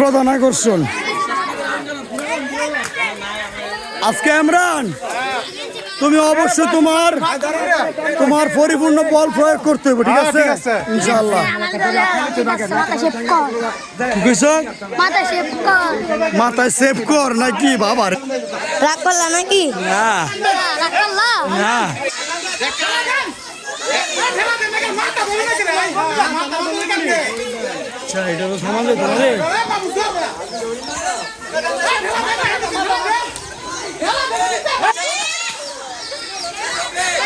প্রধান আকর্ষণ আজকে ইমরান, তুমি অবশ্যই তোমার পরিপূর্ণ বল প্রয়োগ করতে হবে, ঠিক আছে ইনশাআল্লাহ। মাথায় সেভ কর নাকি বাবার রাগ করলা নাকি? না না এটা তো সমাজ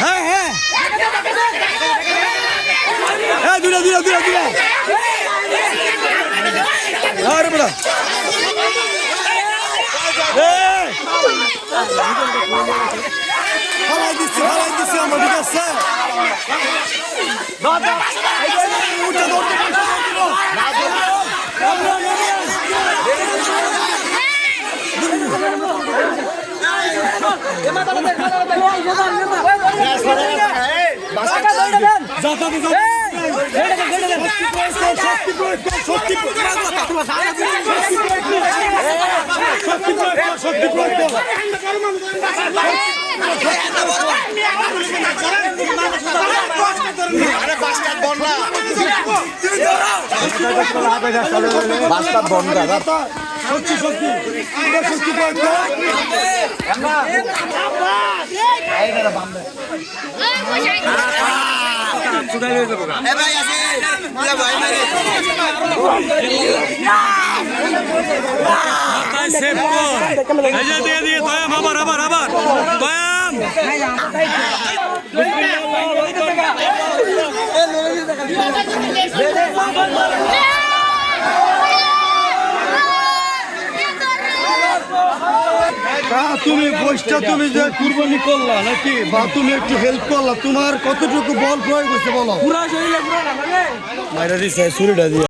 হ্যাঁ হ্যাঁ হ্যাঁ দুরা আরে বড় হালাই দিচ্ছে আমার, ঠিক আছে তুমি বসটা তুমি যে কুরবানি করলা নাকি, বা তুমি একটু হেল্প করলা, তোমার কতটুকু বল প্রয়োগ হয়েছে বলো? পুরা শরীরে পুরা না মানে মাইরা দিছে ছুরিটা দিয়ে।